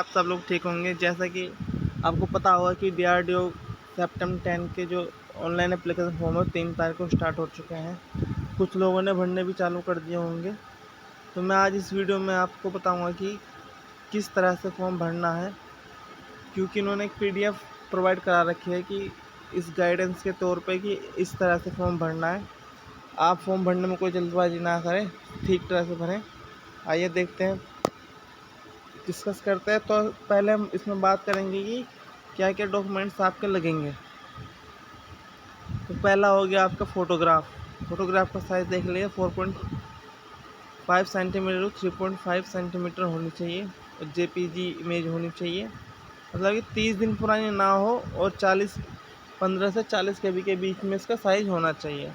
आप सब लोग ठीक होंगे। जैसा कि आपको पता होगा कि DRDO सेप्टेम्बर 10 के जो ऑनलाइन एप्लीकेशन फॉर्म है 3 तारीख को स्टार्ट हो चुके हैं। कुछ लोगों ने भरने भी चालू कर दिए होंगे। तो मैं आज इस वीडियो में आपको बताऊंगा कि किस तरह से फॉर्म भरना है, क्योंकि इन्होंने एक PDF प्रोवाइड करा रखी है कि इस गाइडेंस के तौर पे कि इस तरह से फॉर्म भरना है। आप फॉर्म भरने में कोई जल्दबाजी ना करें, ठीक तरह से भरें। आइए देखते हैं, डिस्कस करते हैं। तो पहले हम इसमें बात करेंगे कि क्या क्या डॉक्यूमेंट्स आपके लगेंगे। तो पहला हो गया आपका फ़ोटोग्राफ का साइज़ देख लीजिए 4.5 सेंटीमीटर 3.5 सेंटीमीटर होनी चाहिए और JPG इमेज होनी चाहिए। मतलब कि 30 दिन पुरानी ना हो और 15 से 40 KB के बीच में इसका साइज़ होना चाहिए।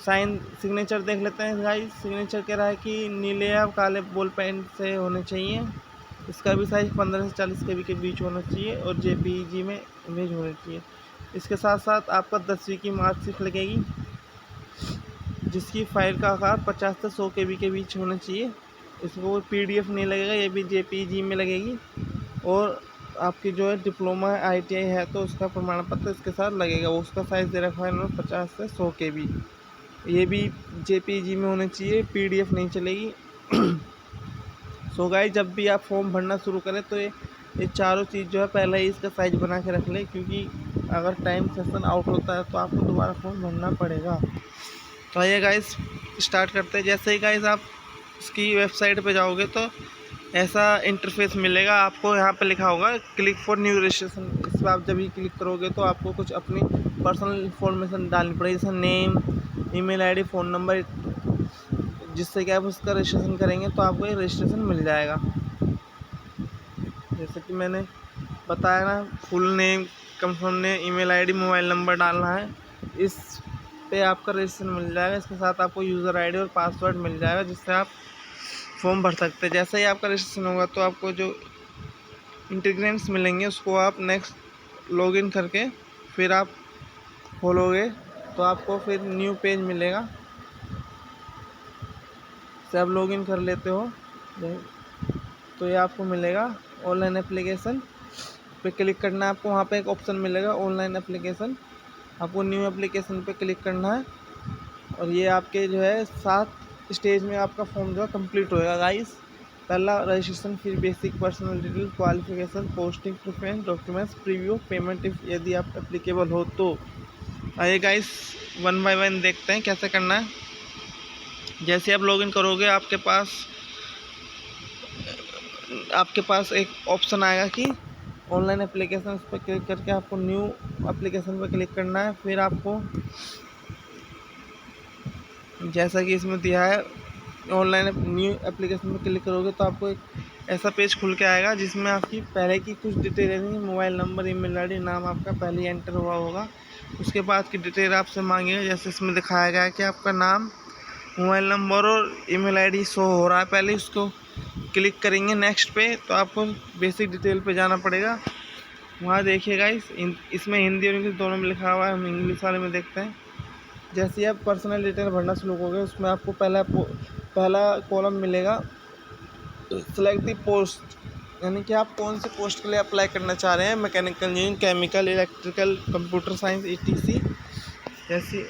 सिग्नेचर देख लेते हैं गाइस। सिग्नेचर कह रहा है कि नीले या काले बॉल पेन से होने चाहिए। इसका भी साइज़ 15 से 40 KB के बीच होना चाहिए और JPG में इमेज होनी चाहिए। इसके साथ साथ आपका 10वीं की मार्कशीट लगेगी, जिसकी फाइल का आकार 50 से 100 KB के बीच होना चाहिए। इसको PDF नहीं लगेगा, ये भी JPG में लगेगी। और आपकी जो है डिप्लोमा ITI है तो उसका प्रमाण पत्र इसके साथ लगेगा। उसका साइज़ दे रखा है 50 से 100 KB। ये भी JPG में होने चाहिए, PDF नहीं चलेगी। सो गाइस, जब भी आप फॉर्म भरना शुरू करें तो ये चारों चीज़ जो है पहले ही इसका साइज बना के रख लें, क्योंकि अगर टाइम सेशन आउट होता है तो आपको दोबारा फॉर्म भरना पड़ेगा। तो आइए गाइस स्टार्ट करते हैं। जैसे ही गाइस आप इसकी वेबसाइट पे जाओगे तो ऐसा इंटरफेस मिलेगा। आपको यहाँ पे लिखा होगा क्लिक फॉर न्यू रजिस्ट्रेशन। इस पर आप जब ही क्लिक करोगे तो आपको कुछ अपनी पर्सनल इंफॉर्मेशन डालनी पड़ेगी, जैसे name, email ID, phone number, जिससे कि आप उसका रजिस्ट्रेशन करेंगे तो आपको ये रजिस्ट्रेशन मिल जाएगा। जैसे कि मैंने बताया ना, full name, confirm name, email ID, mobile number डालना है। इस पे आपका रजिस्ट्रेशन मिल जाएगा। इसके साथ आपको यूज़र ID और पासवर्ड मिल जाएगा, जिससे आप फॉर्म भर सकते हैं। जैसे ही आपका रजिस्ट्रेशन होगा तो आपको जो इंटीग्रेंट्स मिलेंगे उसको आप नेक्स्ट लॉगिन करके फिर आप खोलोगे तो आपको फिर न्यू पेज मिलेगा। से आप लॉगिन कर लेते हो तो ये आपको मिलेगा ऑनलाइन एप्लीकेशन पे क्लिक करना है। आपको वहाँ पे एक ऑप्शन मिलेगा ऑनलाइन एप्लीकेशन, आपको न्यू एप्लीकेशन पे क्लिक करना है और ये आपके जो है 7 स्टेज में आपका फॉर्म जो है कंप्लीट होएगा गाइस। पहला रजिस्ट्रेशन, फिर basic personal detail, qualification, posting preference, documents, preview, payment if यदि आप एप्लीकेबल हो तो। आइए गाइस 1 बाय 1 देखते हैं कैसे करना है। जैसे आप लॉगिन करोगे आपके पास एक ऑप्शन आएगा कि ऑनलाइन एप्लीकेशन। उस पर क्लिक करके आपको न्यू एप्लीकेशन पर क्लिक करना है। फिर आपको जैसा कि इसमें दिया है ऑनलाइन न्यू एप्लीकेशन पर क्लिक करोगे तो आपको एक ऐसा पेज खुल के आएगा जिसमें आपकी पहले की कुछ डिटेल रहेंगी, मोबाइल नंबर, ईमेल ID, नाम आपका पहले एंटर हुआ होगा। उसके बाद की डिटेल आपसे मांगेगा, जैसे इसमें दिखाया गया है कि आपका नाम, मोबाइल नंबर और ईमेल ID शो हो रहा है। पहले उसको क्लिक करेंगे नेक्स्ट पे तो आपको बेसिक डिटेल पे जाना पड़ेगा। वहाँ देखिएगा इसमें हिंदी और इंग्लिश दोनों में लिखा हुआ है। हम इंग्लिश वाले में देखते हैं। जैसे ही आप पर्सनल डिटेल भरना शुरू करोगे उसमें आपको पहला कॉलम मिलेगा सेलेक्ट द पोस्ट, यानी कि आप कौन से पोस्ट के लिए अप्लाई करना चाह रहे हैं, mechanical engineering, chemical, electrical, computer science, ETC जैसी।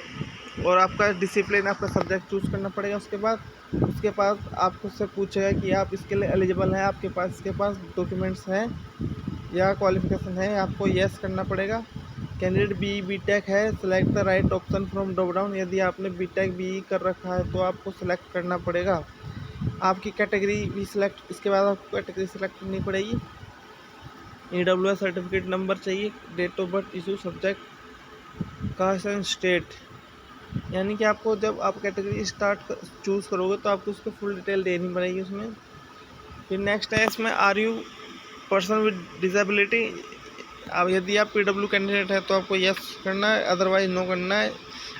और आपका डिसिप्लिन, आपका सब्जेक्ट चूज़ करना पड़ेगा। उसके बाद आपको उससे पूछेगा कि आप इसके लिए एलिजिबल हैं, इसके पास डॉक्यूमेंट्स हैं या क्वालिफिकेशन है। आपको येस करना पड़ेगा। कैंडिडेट BTech है, select the right option from drop down. यदि आपने BTech BE कर रखा है तो आपको सेलेक्ट करना पड़ेगा। आपकी कैटेगरी भी सिलेक्ट, इसके बाद आपको कैटेगरी सेलेक्ट करनी पड़ेगी। EWS सर्टिफिकेट नंबर चाहिए, date of birth, issue, subject, caste and state. यानी कि आपको जब आप कैटेगरी चूज़ करोगे तो आपको उसको फुल डिटेल देनी पड़ेगी उसमें। फिर नेक्स्ट है इसमें are you person with disability. अब यदि आप PW कैंडिडेट है तो आपको यस करना है, अदरवाइज नो करना है।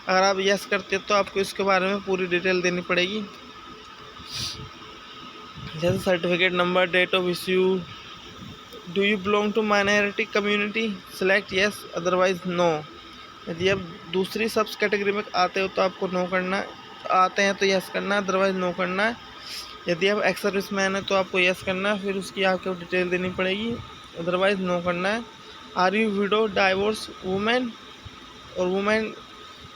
अगर आप यस करते तो आपको इसके बारे में पूरी डिटेल देनी पड़ेगी, जैसे certificate number, date of issue, do you belong to minority community, select yes otherwise no. यदि आप दूसरी सब्स कैटेगरी में आते हो तो आपको नो करना है, आते हैं तो यस करना है, अदरवाइज नो करना है। यदि आप एक्स सर्विसमैन है तो आपको यस करना है, फिर उसकी आपको डिटेल देनी पड़ेगी, अदरवाइज़ नो करना है। Are you widow, divorce, women और women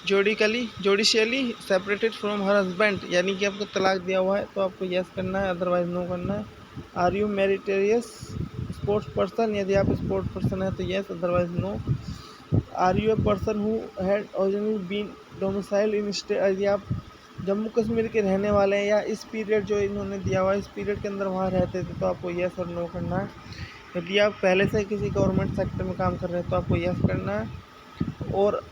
judicially separated from her husband, यानी कि आपको तलाक दिया हुआ है तो आपको यस करना है, अदरवाइज नो करना है। Are you meritorious sports person, यदि आप स्पोर्ट्स पर्सन है तो yes, otherwise no. Are you a person who had originally been domicile in state, यदि आप जम्मू कश्मीर के रहने वाले हैं या इस पीरियड जो इन्होंने दिया हुआ है इस पीरियड के अंदर वहाँ रहते थे तो आपको यस और नो करना है। यदि आप पहले से किसी गवर्नमेंट सेक्टर में काम कर रहे हैं तो आपको यस करना है, और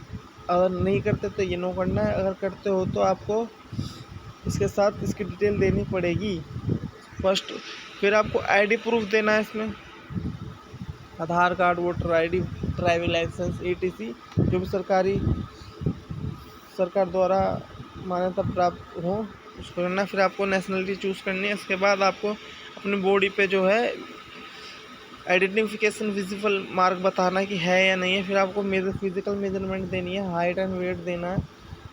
अगर नहीं करते तो ये नो करना है। अगर करते हो तो आपको इसके साथ इसकी डिटेल देनी पड़ेगी फर्स्ट। फिर आपको आईडी प्रूफ देना है इसमें, Aadhaar card, voter ID, driving licence, ETC जो भी सरकार द्वारा मान्यता प्राप्त हो उसको करना। फिर आपको नेशनलिटी चूज़ करनी है। इसके बाद आपको अपनी बॉडी पे जो है आइडेंटिफिकेशन विजिबल मार्क बताना है कि है या नहीं है। फिर आपको फिजिकल मेजरमेंट देनी है, हाइट एंड वेट देना है।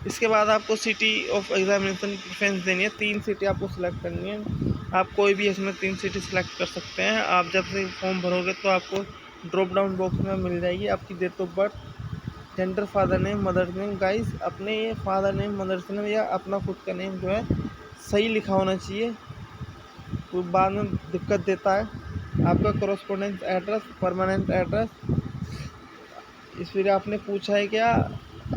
इसके बाद आपको सिटी ऑफ एग्जामिनेशन प्रेफरेंस देनी है। 3 सिटी आपको सिलेक्ट करनी है। आप कोई भी इसमें 3 सिटी सिलेक्ट कर सकते हैं। आप जब से फॉर्म भरोगे तो आपको ड्रॉप डाउन बॉक्स में मिल जाएगी आपकी date of birth, gender, father name, mother name. Guys अपने ये फादर नेम, मदर्स नेम या अपना खुद का नेम जो है सही लिखा होना चाहिए, तो बाद में दिक्कत देता है। आपका कॉरेस्पोंडेंस एड्रेस, परमानेंट एड्रेस। इस फिर आपने पूछा है क्या,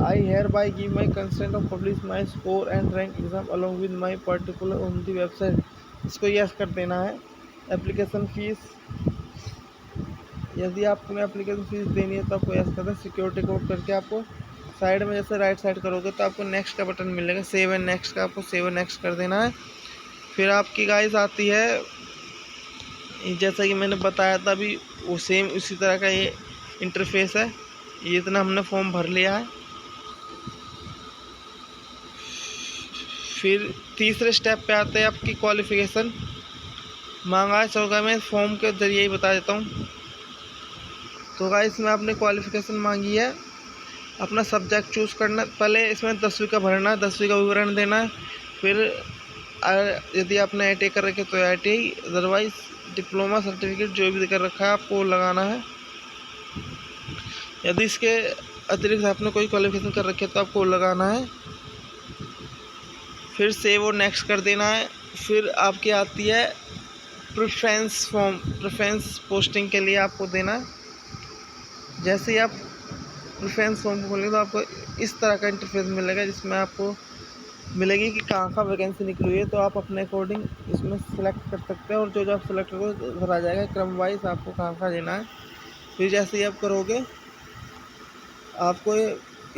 I hereby give my consent of publish my score and rank exam along with my particular on the website, इसको यस कर देना है। एप्लीकेशन फ़ीस, यदि आपको एप्लीकेशन फ़ीस देनी है तो आपको यस कर दें। सिक्योरिटी कोड करके आपको साइड में जैसे राइट साइड करोगे तो आपको नेक्स्ट का बटन मिलेगा, सेव एंड नेक्स्ट का, आपको सेव एंड नेक्स्ट कर देना है। फिर आपकी गाइस आती है, जैसा कि मैंने बताया था अभी वो सेम उसी तरह का ये इंटरफेस है। ये इतना हमने फॉर्म भर लिया है। फिर तीसरे स्टेप पे आते हैं आपकी क्वालिफ़िकेशन मांगा है। चौका मैं फॉर्म के जरिए ही बता देता हूँ। तो गाइस इसमें आपने क्वालिफ़िकेशन मांगी है, अपना सब्जेक्ट चूज़ करना। पहले इसमें 10वीं का भरना है, 10वीं का विवरण देना है। फिर यदि आपने ITI कर रखे तो ITI, अदरवाइज डिप्लोमा सर्टिफिकेट जो भी कर रखा है आपको लगाना है। यदि इसके अतिरिक्त आपने कोई क्वालिफिकेशन कर रखी है तो आपको लगाना है। फिर सेव और नेक्स्ट कर देना है। फिर आपकी आती है प्रेफरेंस फॉर्म, प्रेफरेंस पोस्टिंग के लिए आपको देना है। जैसे ही आप प्रेफरेंस फॉर्म खोलेंगे तो आपको इस तरह का इंटरफेस मिलेगा, जिसमें आपको मिलेगी कि कहाँ वैकेंसी निकली हुई है, तो आप अपने अकॉर्डिंग इसमें सेलेक्ट कर सकते हैं, और जो आप सेलेक्ट करोगे उधर आ जाएगा क्रम वाइज आपको कहाँ देना है। फिर जैसे ही आप करोगे आपको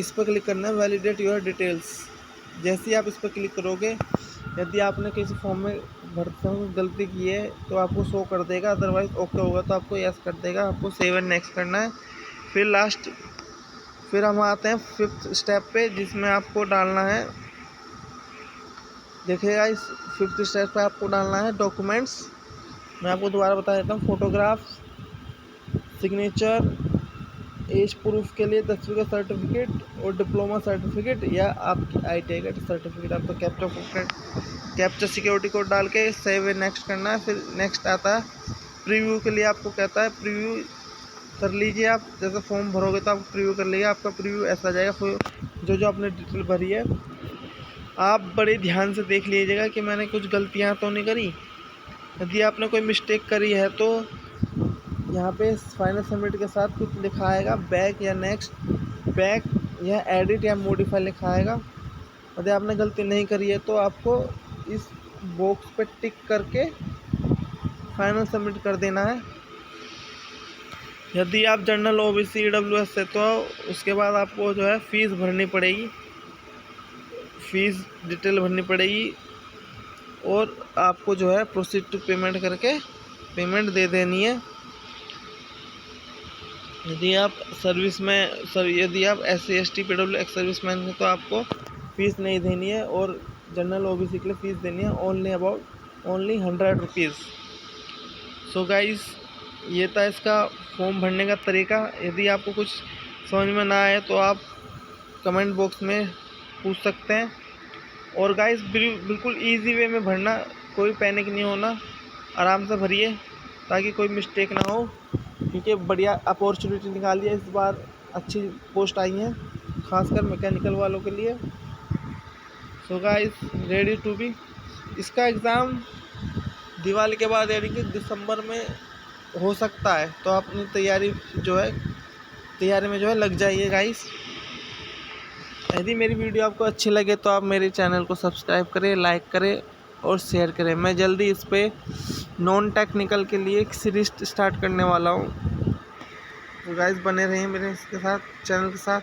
इस पर क्लिक करना है, वैलिडेट योर डिटेल्स। जैसे ही आप इस पर क्लिक करोगे, यदि आपने किसी फॉर्म में भरते समय गलती की है तो आपको शो कर देगा, अदरवाइज ओके होगा तो आपको यस कर देगा। आपको सेव एंड नेक्स्ट करना है। फिर हम आते हैं 5th स्टेप पे, जिसमें आपको डालना है, देखिएगा इस 5th स्टेप पे आपको डालना है डॉक्यूमेंट्स। मैं आपको दोबारा बता देता हूँ। फोटोग्राफ, सिग्नेचर, एज प्रूफ के लिए 10वीं का सर्टिफिकेट और डिप्लोमा सर्टिफिकेट या आपकी ITI का सर्टिफिकेट। आपको कैप्चा सिक्योरिटी कोड डाल के सेव एंड नेक्स्ट करना है। फिर नेक्स्ट आता है प्रीव्यू के लिए, आपको कहता है प्रीव्यू कर लीजिए। आप जैसे फॉर्म भरोगे तो आप प्रीव्यू कर लीजिए, आपका प्रीव्यू ऐसा आ जाएगा। जो आपने डिटेल भरी है आप बड़े ध्यान से देख लीजिएगा कि मैंने कुछ गलतियाँ तो नहीं करी। यदि आपने कोई मिस्टेक करी है तो यहाँ पे फाइनल सबमिट के साथ कुछ लिखा आएगा, बैक या नेक्स्ट, बैक या एडिट या मॉडिफाई लिखा आएगा। यदि आपने गलती नहीं करी है तो आपको इस बॉक्स पे टिक करके फाइनल सबमिट कर देना है। यदि आप जनरल OBC EWS है तो उसके बाद आपको जो है फ़ीस भरनी पड़ेगी, फ़ीस डिटेल भरनी पड़ेगी, और आपको जो है प्रोसीड टू पेमेंट करके पेमेंट दे देनी है। यदि आप यदि आप SC ST PW ex serviceman हैं तो आपको फ़ीस नहीं देनी है, और जनरल OBC के लिए फ़ीस देनी है ओनली 100 रुपीज़। सो गाइस ये था इसका फॉर्म भरने का तरीका। यदि आपको कुछ समझ में ना आए तो आप कमेंट बॉक्स में पूछ सकते हैं। और गाइस बिल्कुल ईजी वे में भरना, कोई पैनिक नहीं होना, आराम से भरिए ताकि कोई मिस्टेक ना हो, क्योंकि बढ़िया अपॉर्चुनिटी निकाली है इस बार, अच्छी पोस्ट आई हैं खासकर मैकेनिकल वालों के लिए। So guys ready to be. इसका एग्ज़ाम दिवाली के बाद यानी कि दिसंबर में हो सकता है, तो आप अपनी तैयारी में जो है लग जाइए गाइस। यदि मेरी वीडियो आपको अच्छी लगे तो आप मेरे चैनल को सब्सक्राइब करें, लाइक करें और शेयर करें। मैं जल्दी इस पे नॉन टेक्निकल के लिए एक सीरीज स्टार्ट करने वाला हूँ, तो गाइस बने रहिए मेरे इसके साथ, चैनल के साथ।